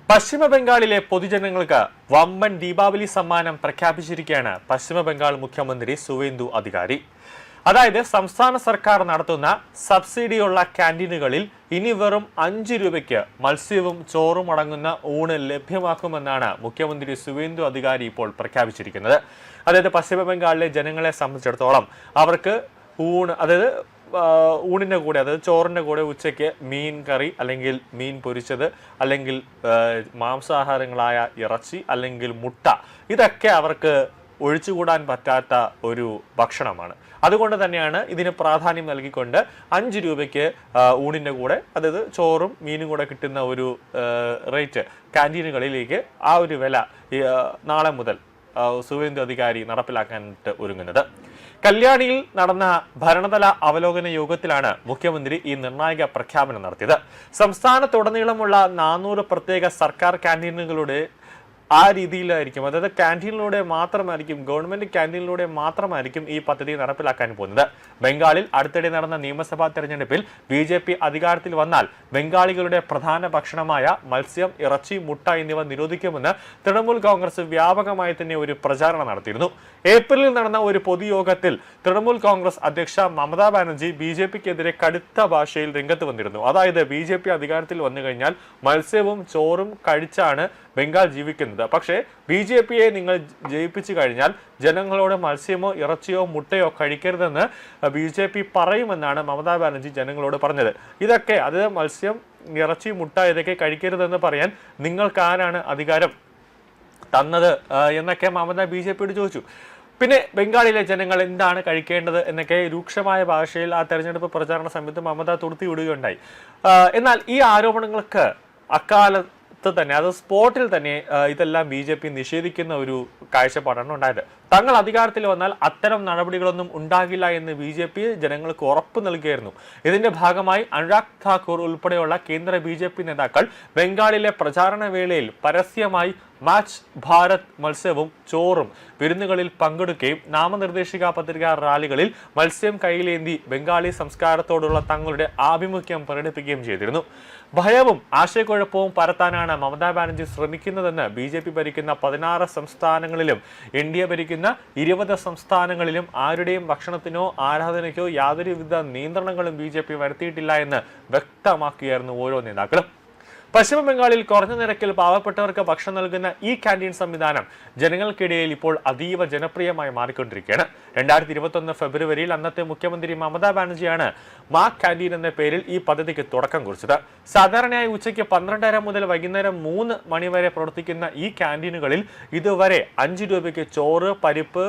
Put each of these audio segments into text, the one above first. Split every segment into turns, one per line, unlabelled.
പശ്ചിമ ബംഗാളിലെ പൊതുജനങ്ങൾക്ക് വമ്പൻ ദീപാവലി സമ്മാനം പ്രഖ്യാപിച്ചിരിക്കുകയാണ് പശ്ചിമ ബംഗാൾ മുഖ്യമന്ത്രി സുവേന്ദു അധികാരി. അതായത് സംസ്ഥാന സർക്കാർ നടത്തുന്ന സബ്സിഡിയുള്ള ക്യാൻറ്റീനുകളിൽ ഇനി വെറും 5 രൂപയ്ക്ക് മത്സ്യവും ചോറും അടങ്ങുന്ന ഊണ് ലഭ്യമാക്കുമെന്നാണ് മുഖ്യമന്ത്രി സുവേന്ദു അധികാരി ഇപ്പോൾ പ്രഖ്യാപിച്ചിരിക്കുന്നത്. അതായത് പശ്ചിമ ബംഗാളിലെ ജനങ്ങളെ സംബന്ധിച്ചിടത്തോളം അവർക്ക് ഊണിൻ്റെ കൂടെ, അതായത് ചോറിൻ്റെ കൂടെ ഉച്ചയ്ക്ക് മീൻ കറി അല്ലെങ്കിൽ മീൻ പൊരിച്ചത് അല്ലെങ്കിൽ മാംസാഹാരങ്ങളായ ഇറച്ചി അല്ലെങ്കിൽ മുട്ട, ഇതൊക്കെ അവർക്ക് ഒഴിച്ചുകൂടാൻ പറ്റാത്ത ഒരു ഭക്ഷണമാണ്. അതുകൊണ്ട് തന്നെയാണ് ഇതിന് പ്രാധാന്യം നൽകിക്കൊണ്ട് 5 രൂപയ്ക്ക് ഊണിൻ്റെ കൂടെ, അതായത് ചോറും മീനും കൂടെ കിട്ടുന്ന ഒരു റേറ്റ് ക്യാൻറ്റീനുകളിലേക്ക് ആ ഒരു വില നാളെ മുതൽ സുവേന്ദു അധികാരി നടപ്പിലാക്കാനായിട്ട് ഒരുങ്ങുന്നത്. കല്യാണിയിൽ നടന്ന ഭരണതല അവലോകന യോഗത്തിലാണ് മുഖ്യമന്ത്രി ഈ നിർണായക പ്രഖ്യാപനം നടത്തിയത്. സംസ്ഥാനത്തുടനീളമുള്ള 400 പ്രത്യേക സർക്കാർ ക്യാൻറ്റീനുകളുടെ ആ രീതിയിലായിരിക്കും, അതായത് ക്യാൻറ്റീനിലൂടെ മാത്രമായിരിക്കും, ഗവൺമെന്റ് ക്യാൻറ്റീനിലൂടെ മാത്രമായിരിക്കും ഈ പദ്ധതി നടപ്പിലാക്കാൻ പോകുന്നത്. ബംഗാളിൽ അടുത്തിടെ നടന്ന നിയമസഭാ തെരഞ്ഞെടുപ്പിൽ BJP അധികാരത്തിൽ വന്നാൽ ബംഗാളികളുടെ പ്രധാന ഭക്ഷണമായ മത്സ്യം, ഇറച്ചി, മുട്ട എന്നിവ നിരോധിക്കുമെന്ന് തൃണമൂൽ കോൺഗ്രസ് വ്യാപകമായി തന്നെ ഒരു പ്രചാരണം നടത്തിയിരുന്നു. ഏപ്രിലിൽ നടന്ന ഒരു പൊതുയോഗത്തിൽ തൃണമൂൽ കോൺഗ്രസ് അധ്യക്ഷ മമതാ ബാനർജി BJPക്കെതിരെ കടുത്ത ഭാഷയിൽ രംഗത്ത് വന്നിരുന്നു. അതായത് BJP അധികാരത്തിൽ വന്നു കഴിഞ്ഞാൽ മത്സ്യവും ചോറും കഴിച്ചാണ് ബംഗാൾ ജീവിക്കുന്നത്. പക്ഷേ BJPയെ നിങ്ങൾ ജയിപ്പിച്ചു കഴിഞ്ഞാൽ ജനങ്ങളോട് മത്സ്യമോ ഇറച്ചിയോ മുട്ടയോ കഴിക്കരുതെന്ന് BJP പറയുമെന്നാണ് മമതാ ബാനർജി ജനങ്ങളോട് പറഞ്ഞത്. ഇതൊക്കെ, അത് മത്സ്യം, ഇറച്ചി, മുട്ട ഇതൊക്കെ കഴിക്കരുതെന്ന് പറയാൻ നിങ്ങൾക്ക് ആരാണ് അധികാരം തന്നത് എന്നൊക്കെ മമത BJPയോട് ചോദിച്ചു. പിന്നെ ബംഗാളിലെ ജനങ്ങൾ എന്താണ് കഴിക്കേണ്ടത് എന്നൊക്കെ രൂക്ഷമായ ഭാഷയിൽ ആ തെരഞ്ഞെടുപ്പ് പ്രചാരണ സമയത്ത് മമത തുടുത്തി വിടുകയുണ്ടായി. എന്നാൽ ഈ ആരോപണങ്ങൾക്ക് അക്കാലത്ത് തന്നെ, അത് സ്പോട്ടിൽ തന്നെ ഇതെല്ലാം BJP നിഷേധിക്കുന്ന ഒരു കാഴ്ചപ്പാടാണ് ഉണ്ടായത്. തങ്ങൾ അധികാരത്തിൽ വന്നാൽ അത്തരം നടപടികളൊന്നും ഉണ്ടാകില്ല എന്ന് BJP ജനങ്ങൾക്ക് ഉറപ്പ് നൽകുകയായിരുന്നു. ഇതിന്റെ ഭാഗമായി അനുരാഗ് ഠാക്കൂർ ഉൾപ്പെടെയുള്ള കേന്ദ്ര BJP നേതാക്കൾ ബംഗാളിലെ പ്രചാരണ വേളയിൽ പരസ്യമായി മാച്ച് ഭാരത് മത്സ്യവും ചോറും വിരുന്നുകളിൽ പങ്കെടുക്കുകയും നാമനിർദ്ദേശിക പത്രിക റാലികളിൽ മത്സ്യം കയ്യിലേന്തി ബംഗാളി സംസ്കാരത്തോടുള്ള തങ്ങളുടെ ആഭിമുഖ്യം പ്രകടിപ്പിക്കുകയും ചെയ്തിരുന്നു. ഭയവും ആശയക്കുഴപ്പവും പരത്താനാണ് മമതാ ബാനർജി ശ്രമിക്കുന്നതെന്ന് BJP ഭരിക്കുന്ന 16 സംസ്ഥാനങ്ങളിലും NDA ഭരിക്കുന്ന 20 സംസ്ഥാനങ്ങളിലും ആരുടെയും ഭക്ഷണത്തിനോ ആരാധനയ്ക്കോ യാതൊരുവിധ നിയന്ത്രണങ്ങളും BJP വരുത്തിയിട്ടില്ല എന്ന് വ്യക്തമാക്കിയായിരുന്നു ഓരോ നേതാക്കളും. പശ്ചിമ ബംഗാളിൽ കുറഞ്ഞ നിരക്കിൽ പാവപ്പെട്ടവർക്ക് ഭക്ഷണം നൽകുന്ന ഈ ക്യാൻറ്റീൻ സംവിധാനം ജനങ്ങൾക്കിടയിൽ ഇപ്പോൾ അതീവ ജനപ്രിയമായി മാറിക്കൊണ്ടിരിക്കുകയാണ്. 2021 ഫെബ്രുവരിയിൽ അന്നത്തെ മുഖ്യമന്ത്രി മമതാ ബാനർജിയാണ് മാ ക്യാൻറ്റീൻ എന്ന പേരിൽ ഈ പദ്ധതിക്ക് തുടക്കം കുറിച്ചത്. സാധാരണയായി ഉച്ചയ്ക്ക് 12:30 മുതൽ വൈകുന്നേരം 3 മണി വരെ പ്രവർത്തിക്കുന്ന ഈ ക്യാൻറ്റീനുകളിൽ ഇതുവരെ 5 രൂപയ്ക്ക് ചോറ്, പരിപ്പ്,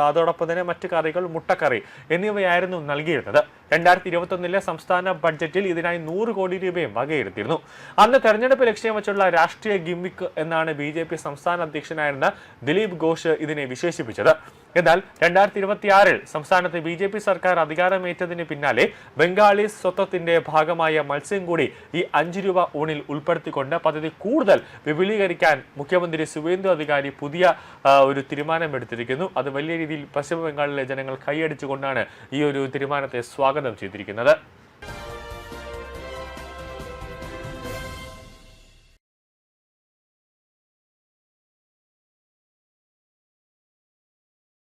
അതോടൊപ്പം തന്നെ മറ്റു കറികൾ, മുട്ടക്കറി എന്നിവയായിരുന്നു നൽകിയിരുന്നത്. 2021 സംസ്ഥാന ബഡ്ജറ്റിൽ ഇതിനായി 100 കോടി രൂപയും വകയിരുത്തിയിരുന്നു. അന്ന് തെരഞ്ഞെടുപ്പ് ലക്ഷ്യം വെച്ചുള്ള രാഷ്ട്രീയ ഗിമ്മിക്ക് എന്നാണ് BJP സംസ്ഥാന അധ്യക്ഷനായിരുന്ന ദിലീപ് ഘോഷ് ഇതിനെ വിശേഷിപ്പിച്ചത്. എന്നാൽ 2026 സംസ്ഥാനത്ത് BJP സർക്കാർ അധികാരമേറ്റതിന് പിന്നാലെ ബംഗാളി സ്വത്വത്തിന്റെ ഭാഗമായ മത്സ്യം കൂടി ഈ 5 രൂപ ഊണിൽ ഉൾപ്പെടുത്തിക്കൊണ്ട് പദ്ധതി കൂടുതൽ വിപുലീകരിക്കാൻ മുഖ്യമന്ത്രി സുവേന്ദു അധികാരി പുതിയ ഒരു തീരുമാനമെടുത്തിരിക്കുന്നു. അത് വലിയ രീതിയിൽ പശ്ചിമ ബംഗാളിലെ ജനങ്ങൾ കൈയടിച്ചുകൊണ്ടാണ് ഈ ഒരു തീരുമാനത്തെ സ്വാഗതം ചെയ്തിരിക്കുന്നത്.